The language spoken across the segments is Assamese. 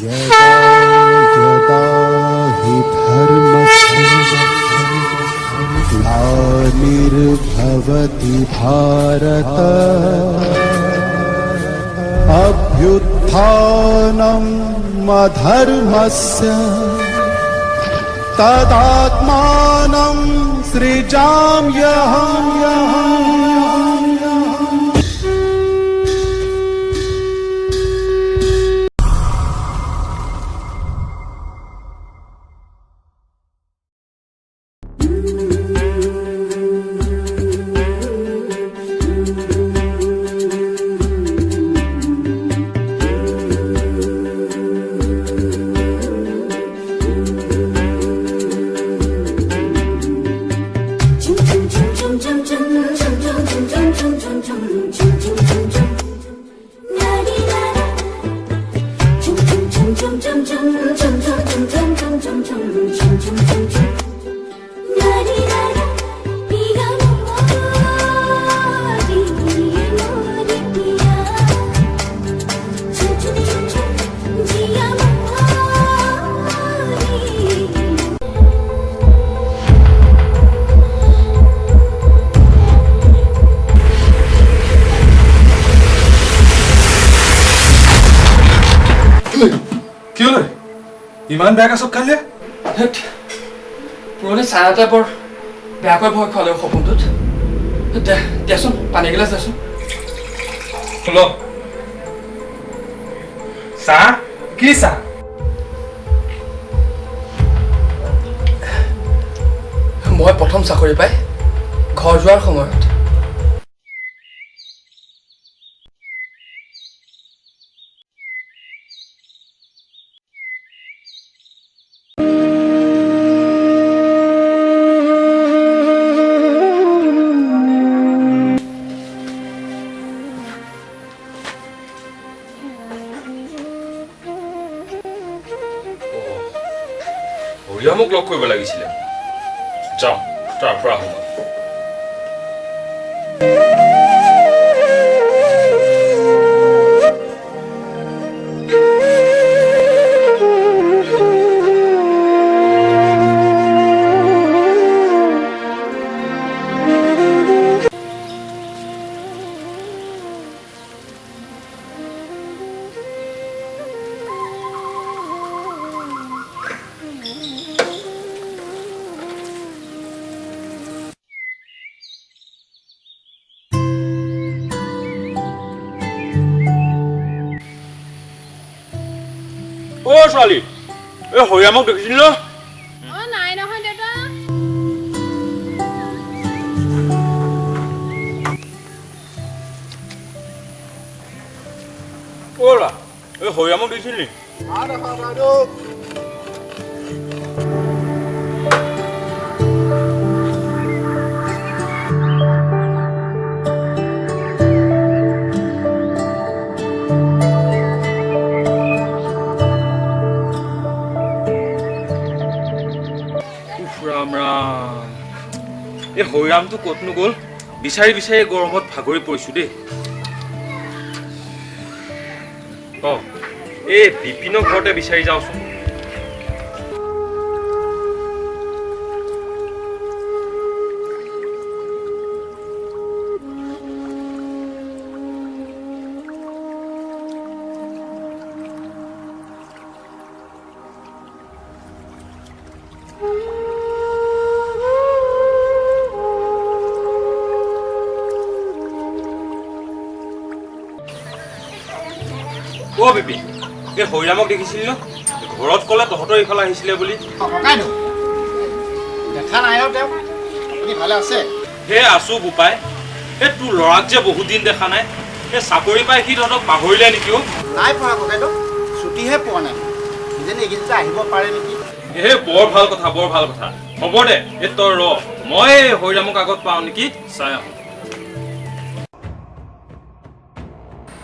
यदा यदा हि धर्मस्य ग्लानिर्भवति भारत अभ्युत्थानम् अधर्मस्य तदात्मानं सृजाम्यहम्। ইমান বেয়াকৈ চব খালে পুৰণি চাহ এটা বৰ বেয়াকৈ ভয় খোৱালে সপোনটোত দিয়াচোন পানী গিলাচ দেচোন শুন চাহ কি চাহ মই প্ৰথম চাকৰি পাই ঘৰ যোৱাৰ সময়ত মোক লগ কৰিব লাগিছিলে যাওঁ তাৰ পৰা আহোঁ অ' ছোৱালী এই হৰিয়ামক দেখিছিল ন নাই নহয় দাদা অ'ৰা এই হৰিয়ামক দেখিছিল নি এই হৰিৰামটো ক'তনো গ'ল বিচাৰি বিচাৰি গৰমত ভাগৰি পৰিছো দেই এই বিপিনৰ ঘৰতে বিচাৰি যাওঁচোন অ' বিপিন এই হৰিৰামক দেখিছিল ন ঘৰত ক'লে তহঁতৰ ইফালে আহিছিলে বুলি দেখা নাই আৰু তেওঁ আপুনি ভালে আছে হে আছো বোপাই এই তোৰ ল'ৰাক যে বহুত দিন দেখা নাই এই চাকৰি পাই সি তহঁতক পাহৰিলে নেকি নাই পৰা ককাইদেউ ছুটিহে পোৱা নাই কিজানি এইকেইদিনতে আহিব পাৰে নেকি হে বৰ ভাল কথা হ'ব দে এই তই ৰ মই হৰিৰামক আগত পাওঁ নেকি চাই আহোঁ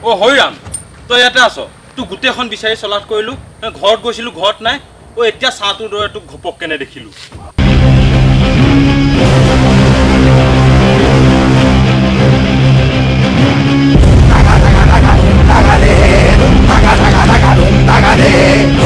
অ' হৰিৰাম তই ইয়াতে আছ তোক গোটেইখন বিচাৰি চলাত কৰিলোঁ ঘৰত গৈছিলোঁ ঘৰত নাই অ' এতিয়া চাহটোৰ দৰে তোক ঘপককৈ নেদেখিলোঁ Dagade,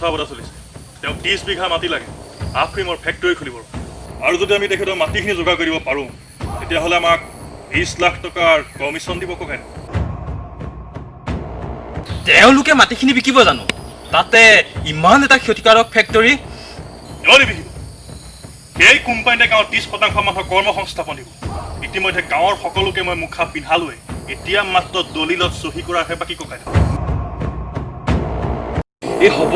কথা বতৰা চলিছে তেওঁক 30 বিঘা মাটি লাগে আফ্ৰিমৰ ফেক্টৰী খুলিবৰ আৰু যদি আমি তেখেতৰ মাটিখিনি যোগাৰ কৰিব পাৰোঁ তেতিয়াহ'লে আমাক 20 লাখ টকাৰ কমিশ্যন দিব ককাই তেওঁলোকে মাটিখিনি বিকিব জানো তাতে ইমান এটা ক্ষতিকাৰক ফেক্টৰী নিবিকিব সেই কোম্পানীতে গাঁৱৰ 30% মানুহৰ কৰ্মসংস্থাপন দিব ইতিমধ্যে গাঁৱৰ সকলোকে মই মুখা পিন্ধালোৱে এতিয়া মাত্ৰ দলিলত চহী কৰাহে বাকী ককাই এই হ'ব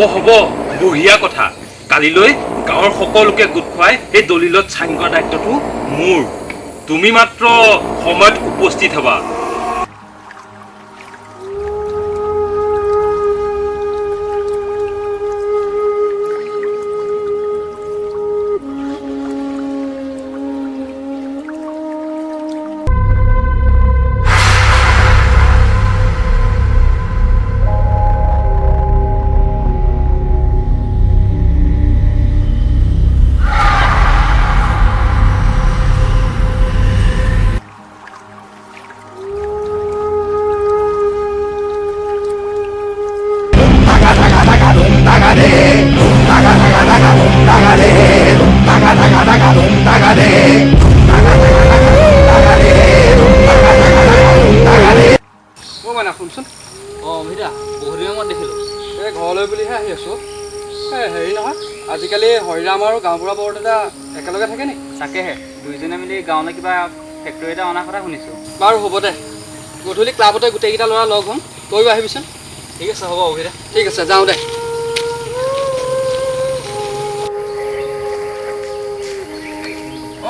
বঢ়িয়া কথা কালিলৈ গাঁৱৰ সকলোকে গোট খুৱাই এই দলিলত চাইন কৰা দায়িত্বটো মোৰ তুমি মাত্ৰ সময়ত উপস্থিত হ'বা শুনচোন ভিদা বহুত দিনৰ মূৰত দেখিলোঁ এই ঘৰলৈ বুলিহে আহি আছোঁ হেৰি নহয় আজিকালি হৰিৰাম আৰু গাঁওবুঢ়া বৰদেউতা একেলগে থাকে নি তাকেহে দুইজনে মিলি গাঁৱলৈ কিবা ফেক্টৰী এটা অনাৰ কথা শুনিছোঁ বাৰু হ'ব দে গধূলি ক্লাবতে গোটেইকেইটা ল'ৰা লগ হ'ম তয়ো আহিবিচোন ঠিক আছে হ'ব অভিদা ঠিক আছে যাওঁ দে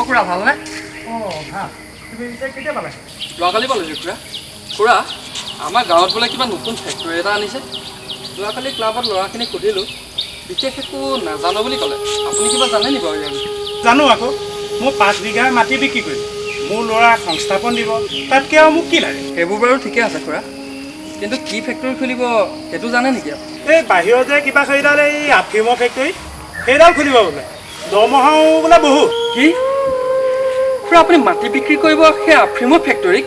খুৰা ভালনে যোৱাকালি পালোঁ খুৰা আমাৰ গাঁৱত বোলে কিবা নতুন ফেক্টৰী এটা আনিছে যোৱাকালি ক্লাবত ল'ৰাখিনিক সুধিলোঁ বিশেষ একো নাজানো বুলি ক'লে আপুনি কিবা জানে নি বাৰু জানো আকৌ মই 5 বিঘা মাটি বিক্ৰী কৰিম মোৰ ল'ৰা সংস্থাপন দিব তাতকৈ আৰু মোক কি লাগে সেইবোৰ বাৰু ঠিকে আছে খুৰা কিন্তু কি ফেক্টৰী খুলিব সেইটো জানে নেকি এই বাহিৰত যে কিবা সেইডাল এই আফ্ৰিমৰ ফেক্টৰী সেইডাল খুলিব বোলে দৰমহাও বোলে বহুত কি খুৰা আপুনি মাটি বিক্ৰী কৰিব সেই আফ্ৰিমৰ ফেক্টৰীক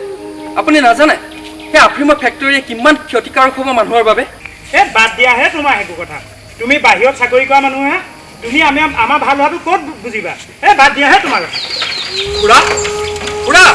আপুনি নাজানে সেই আফ্ৰিমৰ ফেক্টৰীয়ে কিমান ক্ষতিকাৰক হ'ব মানুহৰ বাবে এই বাদ দিয়াহে তোমাৰ সেইটো কথা তুমি বাহিৰত চাকৰি কৰা মানুহে তুমি আমাৰ ভাল হোৱাটো ক'ত বুজিবা এই বাদ দিয়াহে তোমাৰ খুৰা খুৰা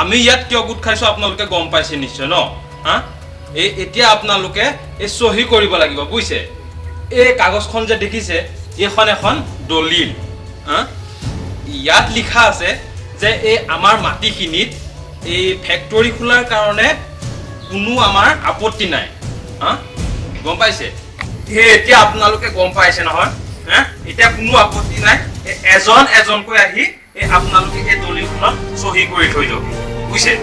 আমি ইয়াত কিয় গোট খাইছো আপোনালোকে গম পাইছে নিশ্চয় ন এতিয়া আপোনালোকে এই সহি কৰিব লাগিব বুজিছে এই কাগজখন যে দেখিছে এইখন এখন দলিল ইয়াত লিখা আছে যে এই আমাৰ মাটিখিনিত এই ফেক্টৰী খোলাৰ কাৰণে কোনো আমাৰ আপত্তি নাই গম পাইছে এতিয়া আপোনালোকে গম পাইছে নহয় এতিয়া কোনো আপত্তি নাই এজন এজনকৈ আহি এই আপোনালোকে এই দলিলখনত সহি কৰি থৈ যাব বুজিছে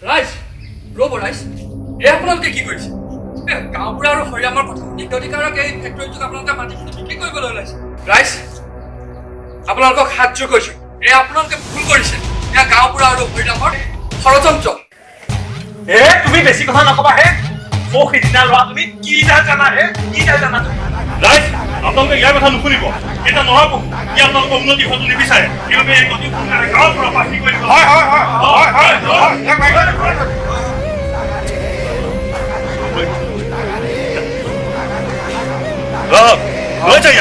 ৰাইজ ৰ'ব ৰাইজ এই আপোনালোকে কি কৰিছে গাঁওবুঢ়া আৰু হৰিৰামৰ কথা ক্ষতিকাৰক এই ফেক্টৰীটোক আপোনালোকে মাটিখিনি বিক্ৰী কৰিবলৈ ওলাইছে ৰাইজ আপোনালোকক হাত জোৰ কৰিছোঁ এই আপোনালোকে ভুল কৰিছে এয়া গাঁওবুঢ়া আৰু হৰিৰামৰ ষড়যন্ত্ৰ তুমি বেছি কথা নকবা হে মোক সিদিনা লোৱা তুমি কি জানা হে কি জানা ৰাইজ আপোনালোকে ইয়াৰ কথা নুশুনিব এতিয়া নহ'ব কি আপোনালোকৰ উন্নতি হোৱাটো নিবিচাৰে সেইবাবে এই অতি সোনকালে গাঁৱৰ পৰা পাহি কৰি দিব হয় হয় হয় হয় হয় লৈ যায়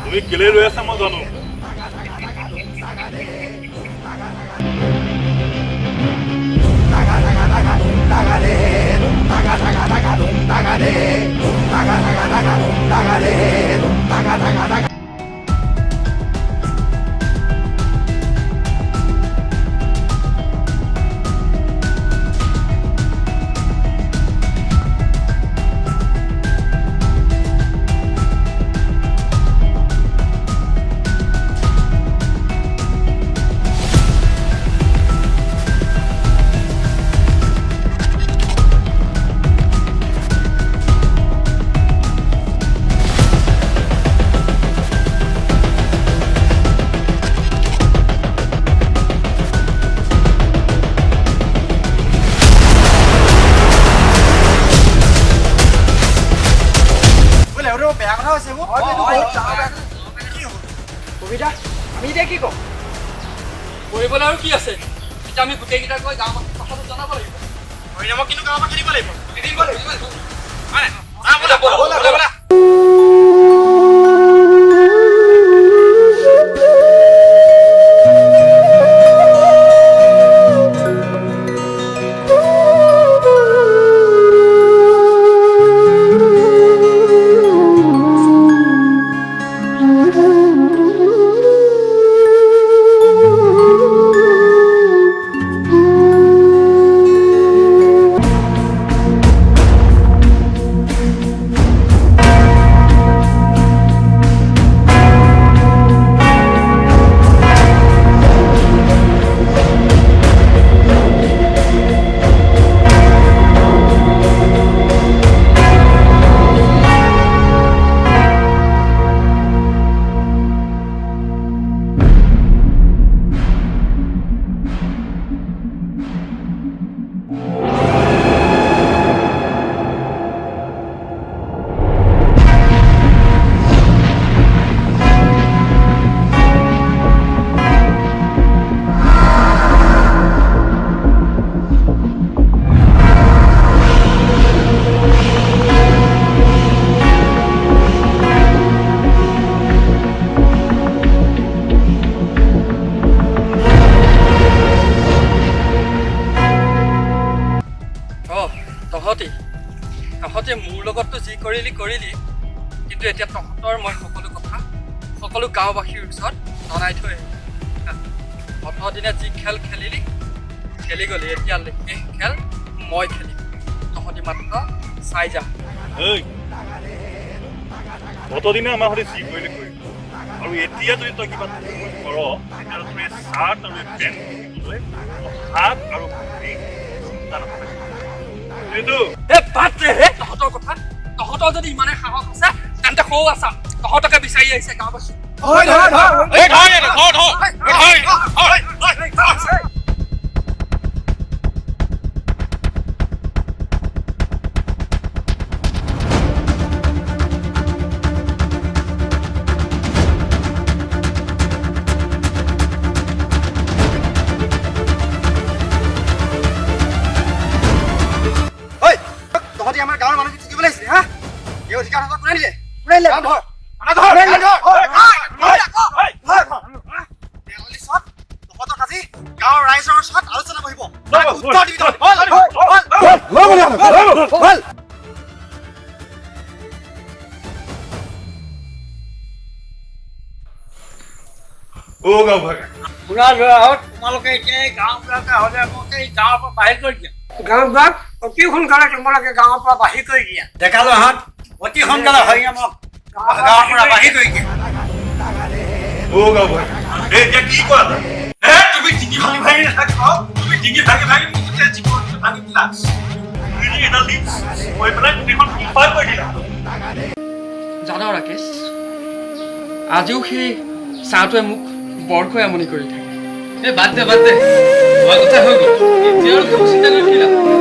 তুমি কেলে ৰৈ আছা মই জানো বেয়া কথা হৈছে মোৰ সুবিধা আমি এতিয়া কি কম কৰিবলৈ আৰু কি আছে এতিয়া আমি গোটেইকেইটাক গৈ গাঁওবাসীক কথাটো জনাব লাগিব হৰিনামক কিন্তু গাঁওবাসী দিব লাগিব তহঁতে মোৰ লগততো যি কৰিলি কিন্তু এতিয়া তহঁতৰ মই সকলো কথা সকলো গাঁওবাসীৰ ওচৰত জনাই থৈ 18 দিনে যি খেল খেলি গলি এতিয়া সেই খেল মই খেলিম তহঁতি মাত্ৰ চাই যা অতদিনে আমাৰ সৈতে যি কৰিলে কৰিম আৰু এতিয়া যদি তই কিবা কৰ তেতিয়াহ'লে চাৰ্ট আৰু পেণ্ট পিন্ধিবলৈ হাত আৰু চিন্তা নকৰে তহঁতৰ কথা তহঁতৰ যদি ইমানে সাহস আছে তেন্তে সৌ আছা তহঁতকে বিচাৰি আহিছে গাঁওবাসী আহিলে গাঁৱৰ ৰাইজৰ ওচৰত আলোচনা কৰিব উত্তৰ দিবি অ গাঁও ভাগ বুঢ়া ল'ৰাহঁত তোমালোকে এতিয়া এই গাঁওবিলাকে হ'লে মোক এই গাঁৱৰ পৰা বাহিৰ কৰি দিয়া গাঁওবিলাক অতি সোনকালে তোমালোকে গাঁৱৰ পৰা বাহিৰ কৰি দিয়া ডেকা ল'ৰাহঁত অতি সোনকালে হৈ মোক গাঁৱৰ পৰা বাহিৰ কৰি দিয়া অ গাঁও ভাগ এতিয়া কি কৰা তুমি ডিঙি ভাঙি নাথাকিব তুমি ডিঙি ভাঙি মোক জীৱনটো ভাঙি দিলা এডাল দি কৈ পেলাই গোটেইখন পাৰ কৰি দিলা জানা ৰাকেশ আজিও সেই চাহটোৱে মোক বৰকৈ আমনি কৰি থাকে বাদ দে হোৱা কথা হৈ গ'ল এতিয়া আৰু চিন্তা কৰি